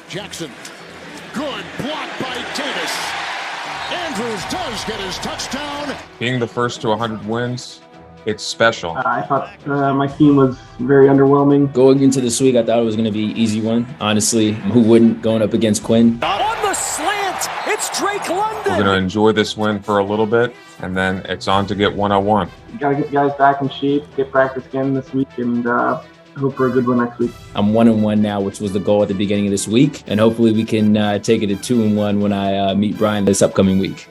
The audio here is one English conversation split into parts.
Jackson. Good block by Davis. Andrews does get his touchdown. Being the first to 100 wins, it's special. I thought my team was very underwhelming. Going into this week, I thought it was going to be an easy one. Honestly, who wouldn't going up against Quinn? On the slant, it's Drake London. We're going to enjoy this win for a little bit, and then it's on to get 101. You got to get guys back in shape, get practice again this week, and hope for a good one next week. I'm 1-1 now, which was the goal at the beginning of this week, and hopefully we can take it to 2-1 when I meet Brhane this upcoming week.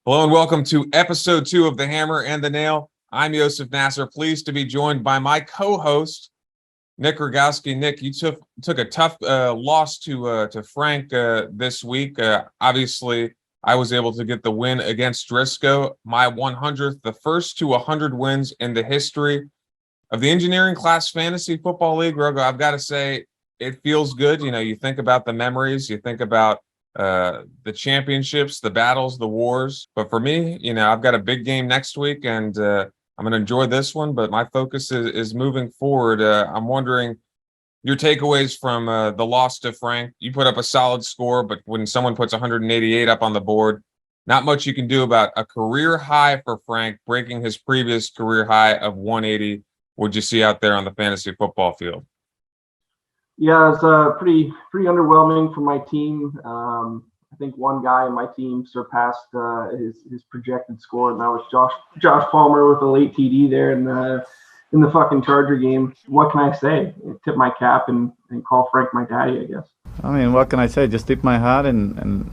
Hello and welcome to episode 2 of The Hammer and the Nail. I'm Yosef Nasser, pleased to be joined by my co-host, Nick Rogowski. Nick, you took a tough loss to Frank this week. Obviously, I was able to get the win against Driscoll, my 100th, the first to 100 wins in the history of the Engineering Class Fantasy Football League. Rogo, I've got to say, it feels good. You know, you think about the memories, you think about the championships, the battles, the wars. But for me, you know, I've got a big game next week, and I'm going to enjoy this one. But my focus is moving forward. I'm wondering your takeaways from the loss to Frank. You put up a solid score, but when someone puts 188 up on the board, not much you can do about a career high for Frank, breaking his previous career high of 180. What'd you see out there on the fantasy football field? Yeah, it's pretty underwhelming for my team. I think one guy in my team surpassed his projected score, and that was Josh Palmer with a late TD there in the fucking Charger game. What can I say? Tip my cap and call Frank my daddy, I guess. I mean, what can I say? Just tip my hat and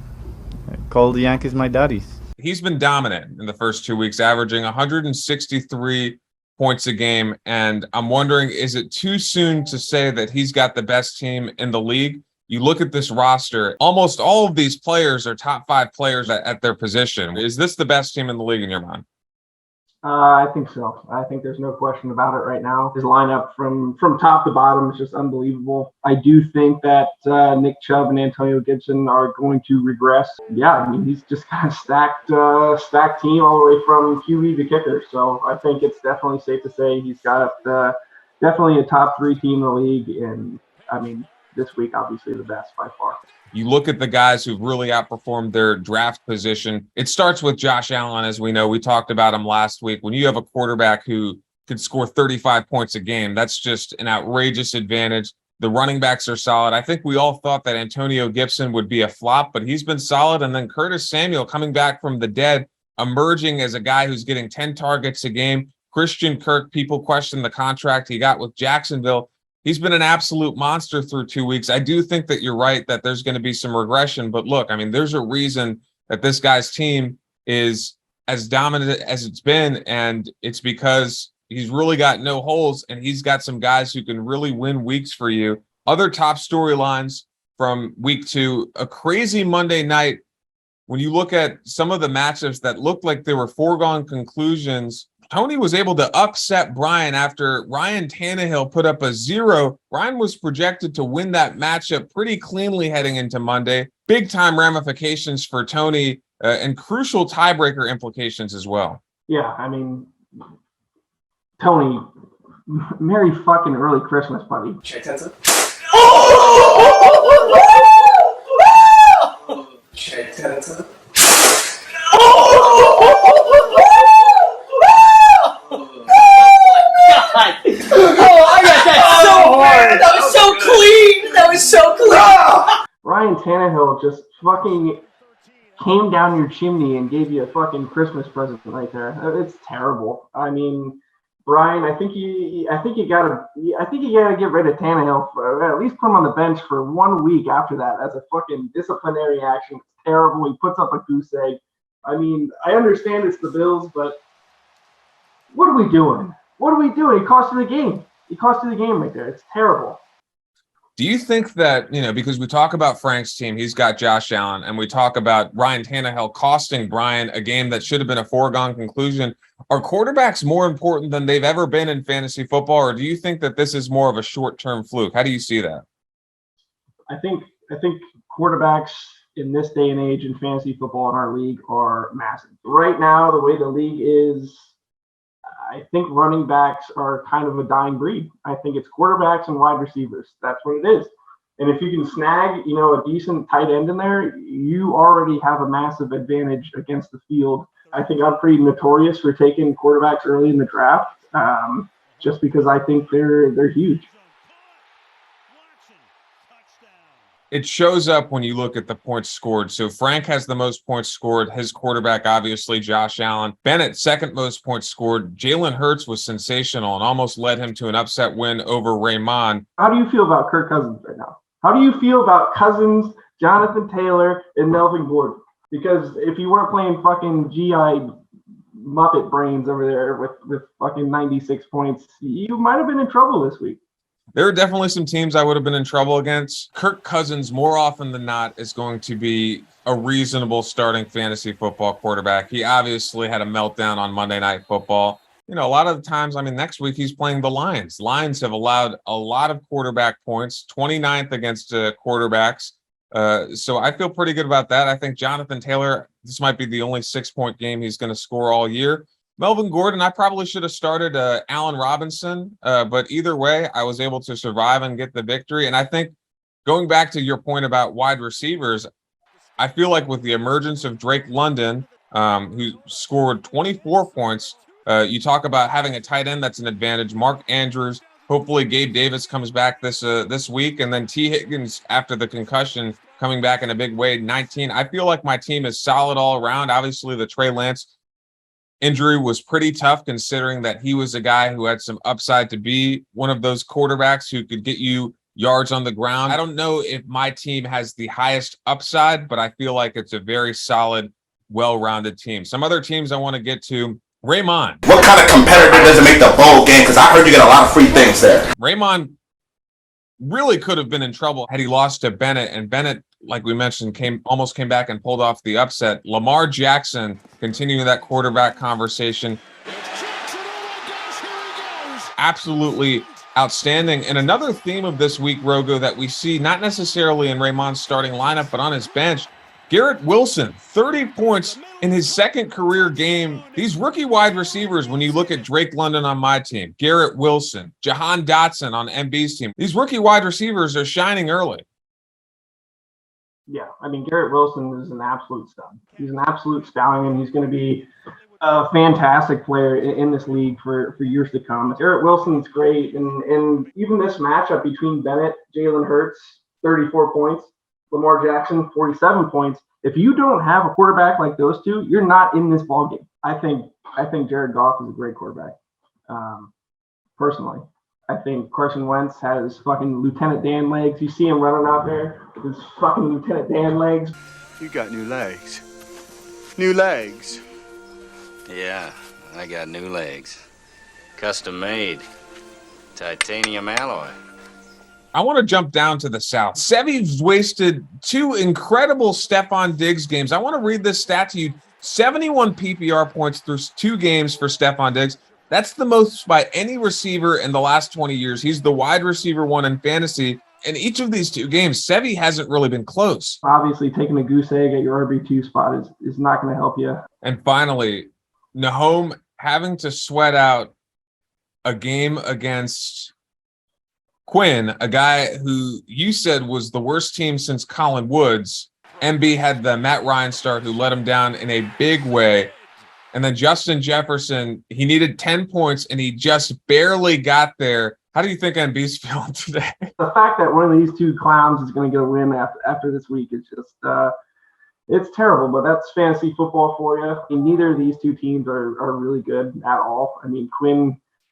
call the Yankees my daddies. He's been dominant in the first 2 weeks, averaging 163 points a game. And I'm wondering, is it too soon to say that he's got the best team in the league? You look at this roster, almost all of these players are top 5 players at their position. Is this the best team in the league in your mind? I think so. I think there's no question about it right now. His lineup from top to bottom is just unbelievable. I do think that Nick Chubb and Antonio Gibson are going to regress. Yeah, I mean, he's just got a stacked team all the way from QB to kicker. So I think it's definitely safe to say he's got definitely a top 3 team in the league. And I mean, this week, obviously the best by far. You look at the guys who've really outperformed their draft position. It starts with Josh Allen, as we know. We talked about him last week. When you have a quarterback who could score 35 points a game, that's just an outrageous advantage. The running backs are solid. I think we all thought that Antonio Gibson would be a flop, but he's been solid. And then Curtis Samuel coming back from the dead, emerging as a guy who's getting 10 targets a game. Christian Kirk, people question the contract he got with Jacksonville. He's been an absolute monster through 2 weeks. I do think that you're right that there's going to be some regression. But look, I mean, there's a reason that this guy's team is as dominant as it's been. And it's because he's really got no holes, and he's got some guys who can really win weeks for you. Other top storylines from week 2, a crazy Monday night. When you look at some of the matchups that looked like they were foregone conclusions, Tony was able to upset Brhane after Ryan Tannehill put up a 0. Brhane was projected to win that matchup pretty cleanly heading into Monday. Big time ramifications for Tony and crucial tiebreaker implications as well. Yeah, I mean, Tony, Merry fucking early Christmas, buddy. Check that out. Check that out. I got that so hard. That was so clean. That was so clean. Ryan Tannehill just fucking came down your chimney and gave you a fucking Christmas present right there. It's terrible. I mean, Brian, I think you gotta get rid of Tannehill at least put him on the bench for 1 week after that as a fucking disciplinary action. It's terrible. He puts up a goose egg. I mean, I understand it's the Bills, but what are we doing? What are we doing? He cost you the game. He cost you the game right there. It's terrible. Do you think that, you know, because we talk about Frank's team, he's got Josh Allen, and we talk about Ryan Tannehill costing Brhane a game that should have been a foregone conclusion. Are quarterbacks more important than they've ever been in fantasy football, or do you think that this is more of a short-term fluke? How do you see that? I think quarterbacks in this day and age in fantasy football in our league are massive. Right now, the way the league is, I think running backs are kind of a dying breed. I think it's quarterbacks and wide receivers. That's what it is. And if you can snag, a decent tight end in there, you already have a massive advantage against the field. I think I'm pretty notorious for taking quarterbacks early in the draft, just because I think they're huge. It shows up when you look at the points scored. So Frank has the most points scored. His quarterback, obviously, Josh Allen. Bennett, second most points scored. Jalen Hurts was sensational and almost led him to an upset win over Brhane. How do you feel about Kirk Cousins right now? How do you feel about Cousins, Jonathan Taylor, and Melvin Gordon? Because if you weren't playing fucking GI Muppet brains over there with fucking 96 points, you might have been in trouble this week. There are definitely some teams I would have been in trouble against. Kirk Cousins, more often than not, is going to be a reasonable starting fantasy football quarterback. He obviously had a meltdown on Monday Night Football. A lot of the times, next week he's playing the Lions. Lions have allowed a lot of quarterback points, 29th against quarterbacks. So I feel pretty good about that. I think Jonathan Taylor, this might be the only 6-point game he's going to score all year. Melvin Gordon, I probably should have started Allen Robinson, but either way, I was able to survive and get the victory. And I think going back to your point about wide receivers, I feel like with the emergence of Drake London, who scored 24 points, you talk about having a tight end that's an advantage. Mark Andrews, hopefully Gabe Davis comes back this week, and then T. Higgins after the concussion coming back in a big way, 19. I feel like my team is solid all around. Obviously, the Trey Lance injury was pretty tough considering that he was a guy who had some upside to be one of those quarterbacks who could get you yards on the ground. I don't know if my team has the highest upside, but I feel like it's a very solid, well-rounded team. Some other teams I want to get to. Brhane. What kind of competitor doesn't make the bowl game? Because I heard you get a lot of free things there. Brhane really could have been in trouble had he lost to Bennett, and Bennett, like we mentioned, almost came back and pulled off the upset. Lamar Jackson, continuing that quarterback conversation, absolutely outstanding. And another theme of this week, Rogo, that we see not necessarily in Brhane's starting lineup, but on his bench, Garrett Wilson, 30 points in his second career game. These rookie wide receivers, when you look at Drake London on my team, Garrett Wilson, Jahan Dotson on MB's team, these rookie wide receivers are shining early. Yeah, Garrett Wilson is an absolute stud. He's an absolute stallion. He's going to be a fantastic player in this league for years to come. Garrett Wilson's great, and even this matchup between Bennett, Jalen Hurts, 34 points, Lamar Jackson, 47 points. If you don't have a quarterback like those two, you're not in this ballgame. I think Jared Goff is a great quarterback. Personally, I think Carson Wentz has fucking Lieutenant Dan legs. You see him running out there with his fucking Lieutenant Dan legs. You got new legs. New legs. Yeah, I got new legs. Custom made. Titanium alloy. I want to jump down to the South. Sevy's wasted 2 incredible Stephon Diggs games. I want to read this stat to you. 71 PPR points through 2 games for Stephon Diggs. That's the most by any receiver in the last 20 years. He's the wide receiver 1 in fantasy. In each of these 2 games, Sevy hasn't really been close. Obviously, taking a goose egg at your RB2 spot is not going to help you. And finally, Nahom having to sweat out a game against Quinn, a guy who you said was the worst team since Colin Woods. MB had the Matt Ryan start who let him down in a big way. And then Justin Jefferson, he needed 10 points and he just barely got there. How do you think MB's feeling today? The fact that one of these 2 clowns is going to get a win after this week is just it's terrible, but that's fantasy football for you. Neither of these 2 teams are really good at all.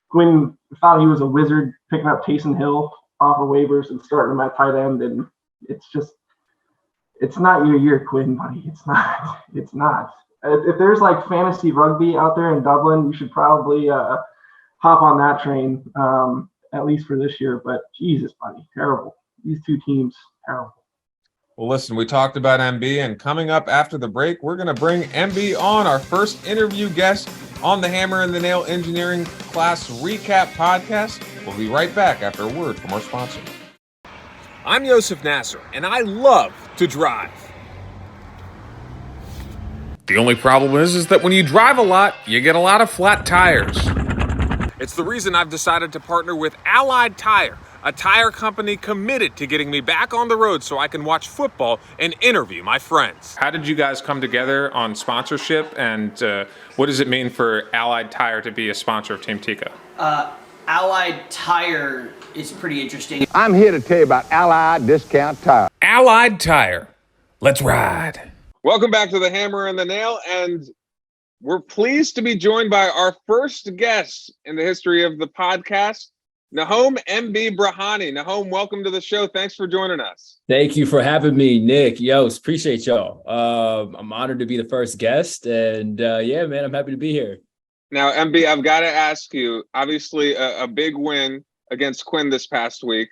Quinn thought he was a wizard picking up Taysom Hill off of waivers and starting him at tight end, and it's not your year, Quinn, buddy. It's not. It's not. If there's like fantasy rugby out there in Dublin, you should probably hop on that train, at least for this year. But Jesus, buddy, terrible. These 2 teams, terrible. Well, listen, we talked about MB, and coming up after the break, we're going to bring MB on, our first interview guest on the Hammer and the Nail Engineering Class Recap Podcast. We'll be right back after a word from our sponsor. I'm Yosef Nasser, and I love to drive. The only problem is that when you drive a lot, you get a lot of flat tires. It's the reason I've decided to partner with Allied Tire, a tire company committed to getting me back on the road so I can watch football and interview my friends. How did you guys come together on sponsorship, and what does it mean for Allied Tire to be a sponsor of Team Tika? Allied Tire is pretty interesting. I'm here to tell you about Allied Discount Tire. Allied Tire. Let's ride. Welcome back to the Hammer and the Nail, and we're pleased to be joined by our first guest in the history of the podcast, Nahom MB Brhane. Nahom, welcome to the show. Thanks for joining us. Thank you for having me, Nick. Appreciate y'all. I'm honored to be the first guest, and yeah, man, I'm happy to be here. Now, MB, I've got to ask you, obviously a big win against Quinn this past week.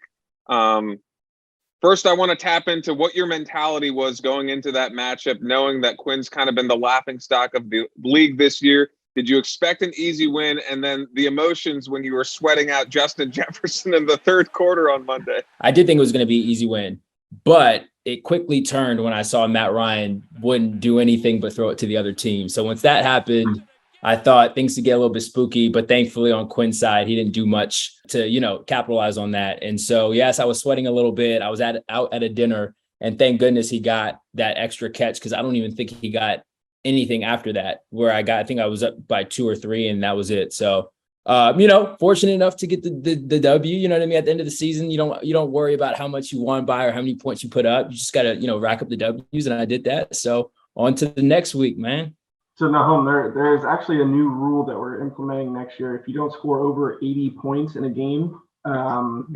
First, I want to tap into what your mentality was going into that matchup, knowing that Quinn's kind of been the laughingstock of the league this year. Did you expect an easy win? And then the emotions when you were sweating out Justin Jefferson in the third quarter on Monday. I did think it was going to be an easy win, but it quickly turned when I saw Matt Ryan wouldn't do anything but throw it to the other team. So once that happened, I thought things would get a little bit spooky, but thankfully on Quinn's side, he didn't do much to, capitalize on that. And so, yes, I was sweating a little bit. I was out at a dinner, and thank goodness he got that extra catch, because I don't even think he got anything after that, where I think I was up by 2 or 3, and that was it. So, fortunate enough to get the W, you know what I mean? At the end of the season, you don't worry about how much you won by or how many points you put up. You just got to, rack up the W's, and I did that. So on to the next week, man. So Nahom, there's actually a new rule that we're implementing next year. If you don't score over 80 points in a game, and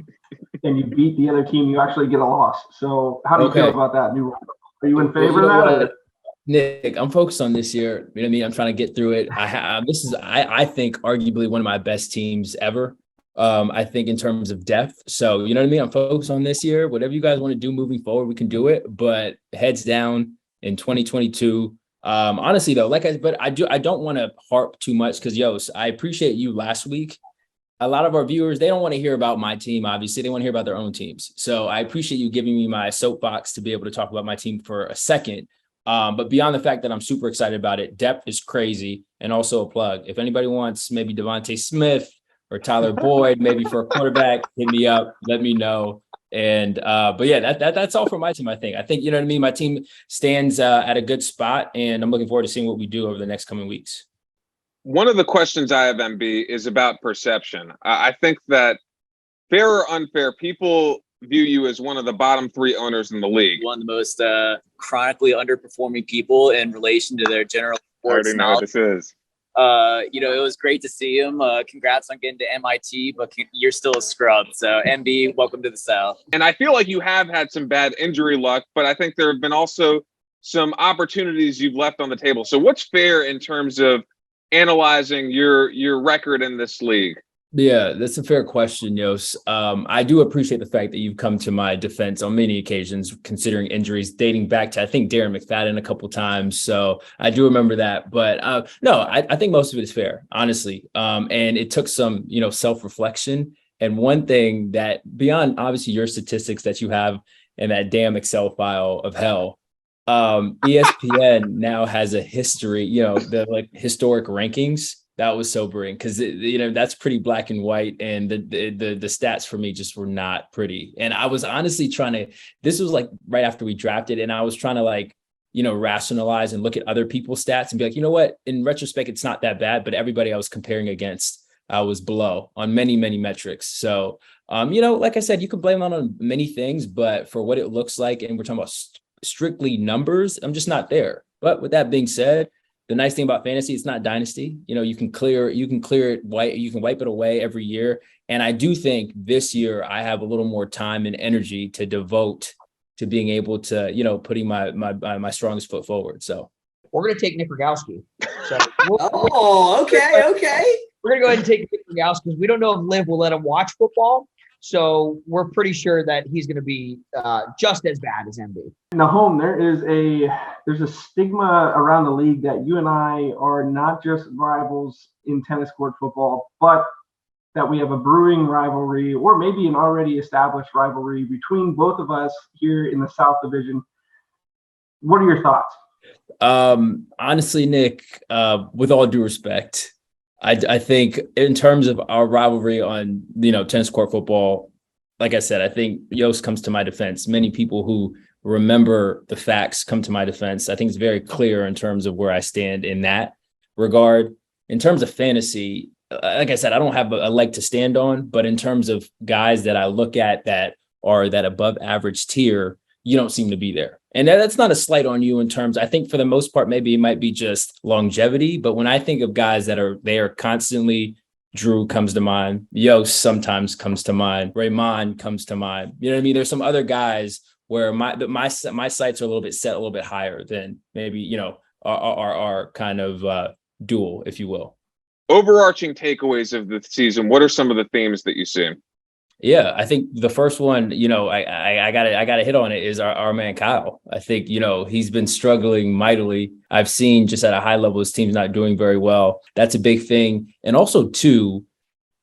you beat the other team, you actually get a loss. So how do you feel about that new rule? Are you in favor of that? Nick, I'm focused on this year. You know what I mean? I'm trying to get through it. I think arguably one of my best teams ever. I think in terms of depth. So, you know what I mean? I'm focused on this year. Whatever you guys want to do moving forward, we can do it. But heads down in 2022. Honestly though, I don't want to harp too much, because I appreciate you last week. A lot of our viewers, they don't want to hear about my team. Obviously, they want to hear about their own teams. So I appreciate you giving me my soapbox to be able to talk about my team for a second. But beyond the fact that I'm super excited about it, depth is crazy. And also a plug. If anybody wants maybe Devontae Smith or Tyler Boyd, maybe for a quarterback, hit me up, let me know. And but yeah, that's all for my team. I think, you know what I mean? My team stands at a good spot, and I'm looking forward to seeing what we do over the next coming weeks. One of the questions I have, MB, is about perception. I think that fair or unfair, people view you as one of the bottom 3 owners in the league. One of the most chronically underperforming people in relation to their general sports. I already know what this is. It was great to see him. Congrats on getting to MIT, but you're still a scrub. So, MB, welcome to the South. And I feel like you have had some bad injury luck, but I think there have been also some opportunities you've left on the table. So what's fair in terms of analyzing your record in this league? Yeah, that's a fair question, Yos. I do appreciate the fact that you've come to my defense on many occasions, considering injuries dating back to, I think, Darren McFadden a couple times. So I do remember that. But no, I think most of it is fair, honestly. And it took some, self-reflection. And one thing that, beyond obviously your statistics that you have in that damn Excel file of hell, ESPN now has a history, the historic rankings. That was sobering, because that's pretty black and white, and the stats for me just were not pretty. And I was honestly this was like right after we drafted, and I was trying to rationalize and look at other people's stats and be like, you know what, in retrospect, it's not that bad, but everybody I was comparing against, I was below on many, many metrics. So, like I said, you can blame it on many things, but for what it looks like, and we're talking about strictly numbers, I'm just not there. But with that being said, the nice thing about fantasy, it's not dynasty. You can clear it, you can wipe it away every year. And I do think this year I have a little more time and energy to devote to being able to, putting my strongest foot forward. So we're going to take Nick Rogowski. So okay. We're going to go ahead and take Nick Rogowski, because we don't know if Liv will let him watch football. So we're pretty sure that he's going to be just as bad as MB. Nahom, there's a stigma around the league that you and I are not just rivals in tennis court football, but that we have a brewing rivalry, or maybe an already established rivalry between both of us here in the South Division. What are your thoughts? Honestly, Nick, with all due respect, I think in terms of our rivalry on, tennis court football, like I said, I think Yost comes to my defense. Many people who remember the facts come to my defense. I think it's very clear in terms of where I stand in that regard. In terms of fantasy, like I said, I don't have a leg to stand on, but in terms of guys that I look at that are that above average tier, you don't seem to be there. And that's not a slight on you in terms, I think for the most part, maybe it might be just longevity. But when I think of guys that are there constantly, Drew comes to mind. Yost sometimes comes to mind. Brhane comes to mind. You know what I mean? There's some other guys where my sights are a little bit set a little bit higher than maybe, our kind of duel, if you will. Overarching takeaways of the season, what are some of the themes that you see? Yeah, I think the first one, I gotta hit on it is our man Kyle. I think, he's been struggling mightily. I've seen just at a high level, his team's not doing very well. That's a big thing. And also, too,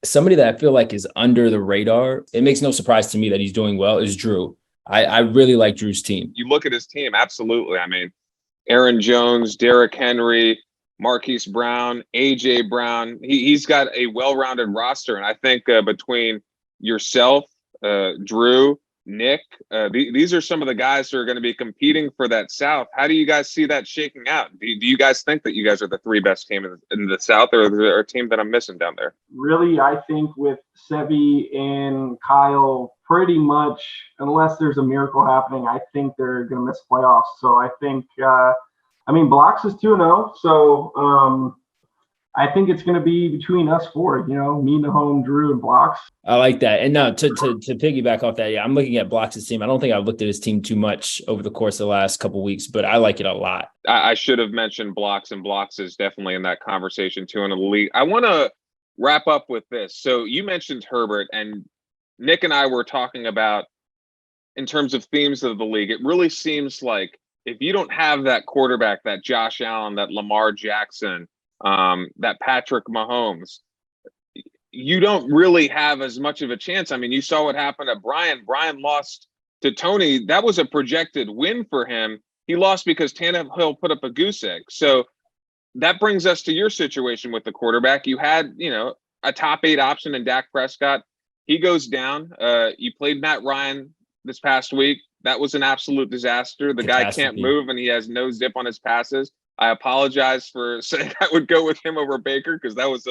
somebody that I feel like is under the radar, it makes no surprise to me that he's doing well, is Drew. I really like Drew's team. You look at his team, absolutely. I mean, Aaron Jones, Derrick Henry, Marquise Brown, AJ Brown. He's got a well-rounded roster. And I think between yourself, Drew, Nick, these are some of the guys who are going to be competing for that South. How do you guys see that shaking out? Do you guys think that you guys are the three best team in the South, or is there a team that I'm missing down there? Really, I think with Sevi and Kyle, pretty much, unless there's a miracle happening, I think they're going to miss playoffs. So I think, Blocks is 2-0. So I think it's going to be between us four, me, Nahom, Drew, and Blocks. I like that. And no, to piggyback off that, yeah, I'm looking at Blocks' team. I don't think I've looked at his team too much over the course of the last couple of weeks, but I like it a lot. I should have mentioned Blocks, and Blocks is definitely in that conversation too in the league. I want to wrap up with this. So you mentioned Herbert, and Nick and I were talking about in terms of themes of the league. It really seems like if you don't have that quarterback, that Josh Allen, that Lamar Jackson, that Patrick Mahomes, you don't really have as much of a chance. I mean, you saw what happened to Brian. Brian lost to Tony. That was a projected win for him. He lost because Tannehill put up a goose egg. So that brings us to your situation with the quarterback. You had, a top 8 option in Dak Prescott. He goes down. You played Matt Ryan this past week. That was an absolute disaster. The guy can't move, and he has no zip on his passes. I apologize for saying I would go with him over Baker because that was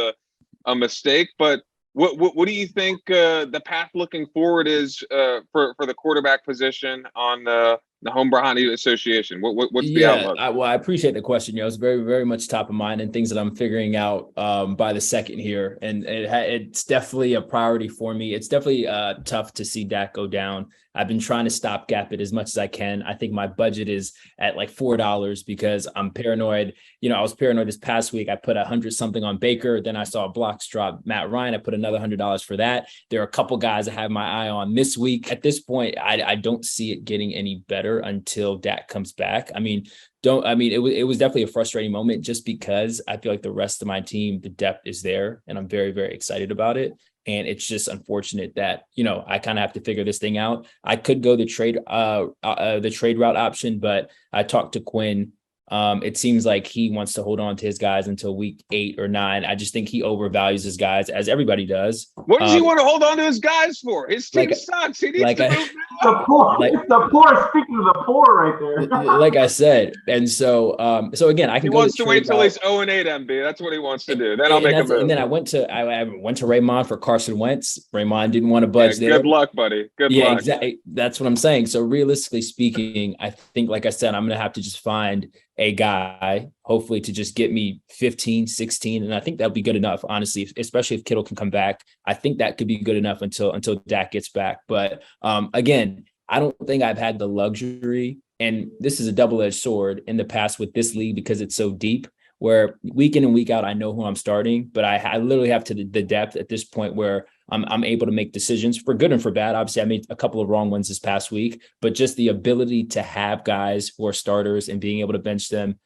a mistake. But what do you think the path looking forward is for the quarterback position on the Nahom Brhane Association? What's the outlook? I appreciate the question. It's very, very much top of mind and things that I'm figuring out by the second here. And it's definitely a priority for me. It's definitely tough to see Dak go down. I've been trying to stopgap it as much as I can. I think my budget is at like $4 because I'm paranoid. I was paranoid this past week. I put 100 something on Baker. Then I saw Blocks drop Matt Ryan. I put another $100 for that. There are a couple guys I have my eye on this week. At this point, I don't see it getting any better until Dak comes back. It was definitely a frustrating moment just because I feel like the rest of my team, the depth is there, and I'm very, very excited about it. And it's just unfortunate that, I kind of have to figure this thing out. I could go the trade route option, but I talked to Quinn. It seems like he wants to hold on to his guys until week 8 or 9. I just think he overvalues his guys, as everybody does. What does he want to hold on to his guys for? His team sucks. He needs to move. The poor. It's the poor. Speaking of the poor, right there. Like I said, and so again, I can. He wants to wait till he's 0-8 MB. That's what he wants to do. Then I'll make a move. And then I went to Raymond for Carson Wentz. Raymond didn't want to budge there. Good luck, buddy. Good luck. Exactly. That's what I'm saying. So realistically speaking, I think, like I said, I'm going to have to just find a guy, hopefully, to just get me 15, 16. And I think that'll be good enough, honestly, especially if Kittle can come back. I think that could be good enough until Dak gets back. But again, I don't think I've had the luxury, and this is a double-edged sword in the past with this league because it's so deep, where week in and week out, I know who I'm starting, but I literally have the depth at this point where I'm able to make decisions for good and for bad. Obviously, I made a couple of wrong ones this past week, but just the ability to have guys who are starters and being able to bench them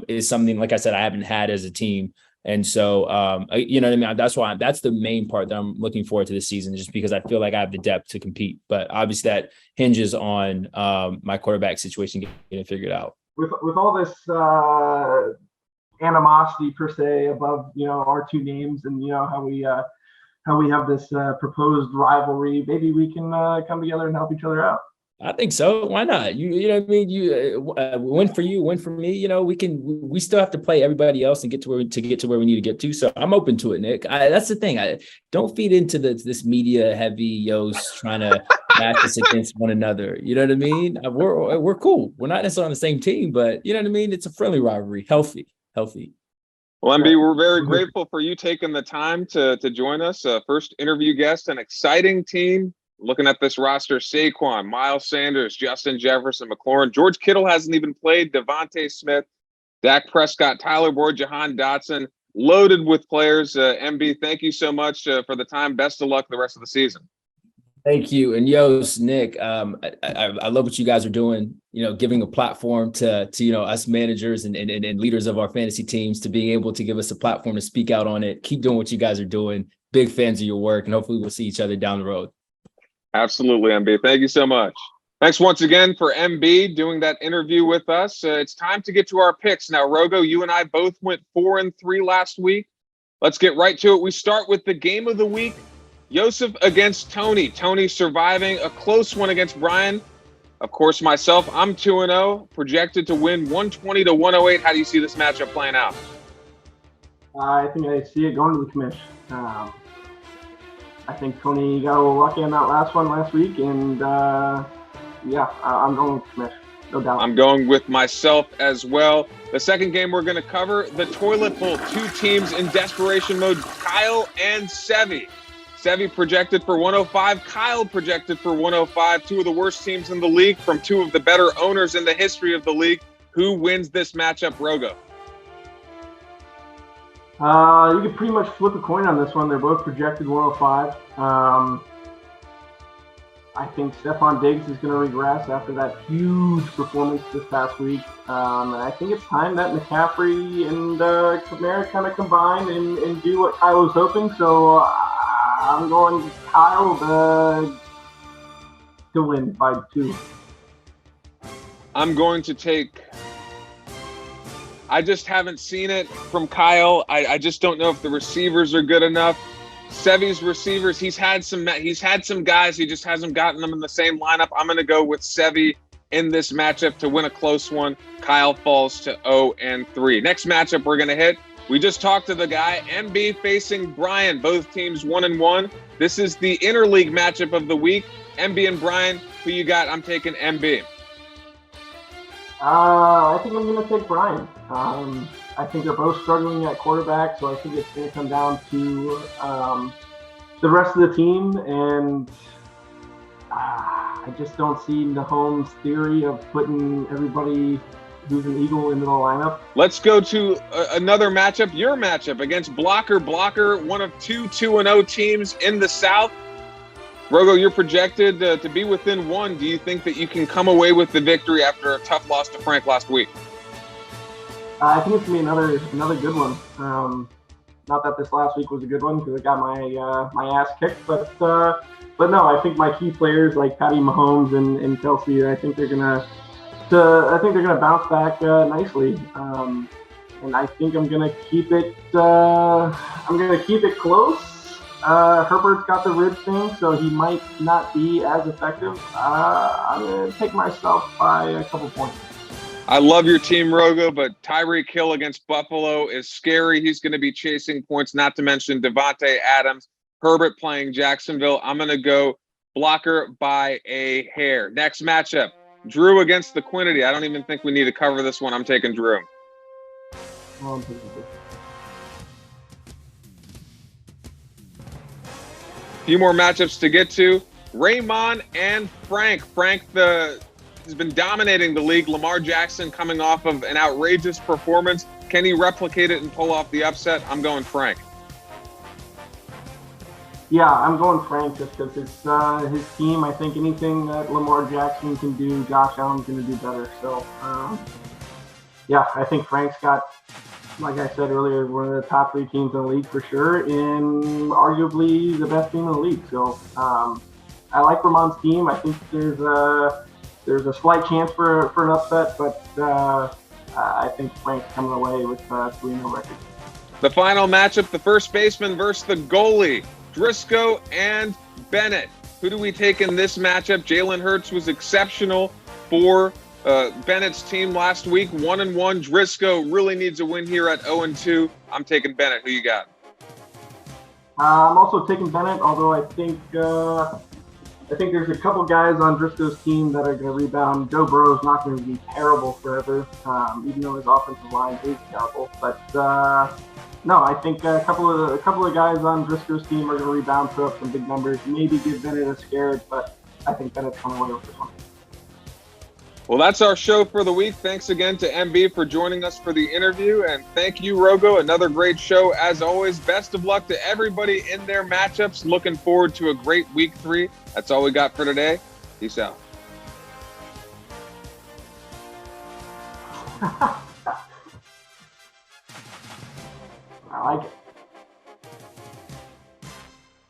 is something, like I said, I haven't had as a team. And so, you know what I mean? That's the main part that I'm looking forward to this season, just because I feel like I have the depth to compete. But obviously that hinges on my quarterback situation getting figured out. With all this animosity per se above, our two names, and how we have this proposed rivalry. Maybe we can come together and help each other out. I think so. Why not? You know what I mean? You win for you, win for me. We still have to play everybody else and get to where we need to get to. So I'm open to it, Nick. That's the thing. I don't feed into this media heavy trying to match us against one another. You know what I mean? We're cool. We're not necessarily on the same team, but you know what I mean? It's a friendly rivalry, healthy. Well, MB, we're very grateful for you taking the time to join us. First interview guest, an exciting team. Looking at this roster, Saquon, Miles Sanders, Justin Jefferson, McLaurin. George Kittle hasn't even played. Devontae Smith, Dak Prescott, Tyler Boyd, Jahan Dotson. Loaded with players. MB, thank you so much for the time. Best of luck the rest of the season. Thank you. And Nick, I love what you guys are doing, giving a platform to us managers and leaders of our fantasy teams, to being able to give us a platform to speak out on it. Keep doing what you guys are doing. Big fans of your work, and hopefully we'll see each other down the road. Absolutely, MB. Thank you so much. Thanks once again for MB doing that interview with us. It's time to get to our picks. Now, Rogo, you and I both went 4-3 last week. Let's get right to it. We start with the game of the week. Joseph against Tony. Tony surviving a close one against Brhane. Of course, myself, I'm 2-0, projected to win 120-108. How do you see this matchup playing out? I think I see it going to the commish. I think Tony got a little lucky on that last one last week, and I'm going with commish, no doubt. I'm going with myself as well. The second game we're going to cover, the toilet bowl. Two teams in desperation mode, Kyle and Sevy. Sevy projected for 105, Kyle projected for 105. Two of the worst teams in the league from two of the better owners in the history of the league. Who wins this matchup, Rogo? You could pretty much flip a coin on this one. They're both projected 105. I think Stephon Diggs is going to regress after that huge performance this past week. And I think it's time that McCaffrey and Kamara kind of combine and do what Kyle was hoping. So I'm going Kyle to win by 2. I'm going to take... I just haven't seen it from Kyle. I just don't know if the receivers are good enough. Sevy's receivers, he's had some guys, he just hasn't gotten them in the same lineup. I'm going to go with Sevy in this matchup to win a close one. Kyle falls to 0-3. Next matchup we're going to hit. We just talked to the guy, MB facing Brhane, both teams 1-1. This is the interleague matchup of the week. MB and Brhane, who you got? I'm taking MB. I think I'm going to take Brhane. I think they're both struggling at quarterback, so I think it's going to come down to the rest of the team, and I just don't see Nahom's theory of putting everybody who's an Eagle into the lineup. Let's go to another matchup, your matchup against Blocker, one of two 2-0 teams in the South. Rogo, you're projected to be within 1. Do you think that you can come away with the victory after a tough loss to Frank last week? I think it's going to be another good one. Not that this last week was a good one because I got my ass kicked, but no, I think my key players like Patty Mahomes and Kelsey, I think they're gonna bounce back nicely. And I think I'm gonna keep it. I'm gonna keep it close. Herbert's got the rib thing, so he might not be as effective. I'm gonna take myself by a couple points. I love your team, Rogo, but Tyreek Hill against Buffalo is scary. He's going to be chasing points, not to mention Devontae Adams. Herbert playing Jacksonville. I'm going to go Blocker by a hair. Next matchup, Drew against the Quinity. I don't even think we need to cover this one. I'm taking Drew. A few more matchups to get to. Raymond and Frank. He's been dominating the league. Lamar Jackson coming off of an outrageous performance. Can he replicate it and pull off the upset? I'm going Frank. Yeah, I'm going Frank just because it's his team. I think anything that Lamar Jackson can do, Josh Allen's going to do better. So, I think Frank's got, like I said earlier, one of the top 3 teams in the league for sure, and arguably the best team in the league. So, I like Ramon's team. I think there's a slight chance for an upset, but I think Frank's coming away with 3-0 record. The final matchup, the first baseman versus the goalie, Driscoll and Bennett. Who do we take in this matchup? Jalen Hurts was exceptional for Bennett's team last week, 1-1. Driscoll really needs a win here at 0-2. I'm taking Bennett. Who you got? I'm also taking Bennett, although I think there's a couple guys on Driscoll's team that are going to rebound. Joe Burrow's not going to be terrible forever, even though his offensive line is terrible. But no, I think a couple of guys on Driscoll's team are going to rebound, put up some big numbers, maybe give Bennett a scare, but I think Bennett's coming away with this one. Well, that's our show for the week. Thanks again to MB for joining us for the interview. And thank you, Rogo. Another great show as always. Best of luck to everybody in their matchups. Looking forward to a great week 3. That's all we got for today. Peace out. I like it.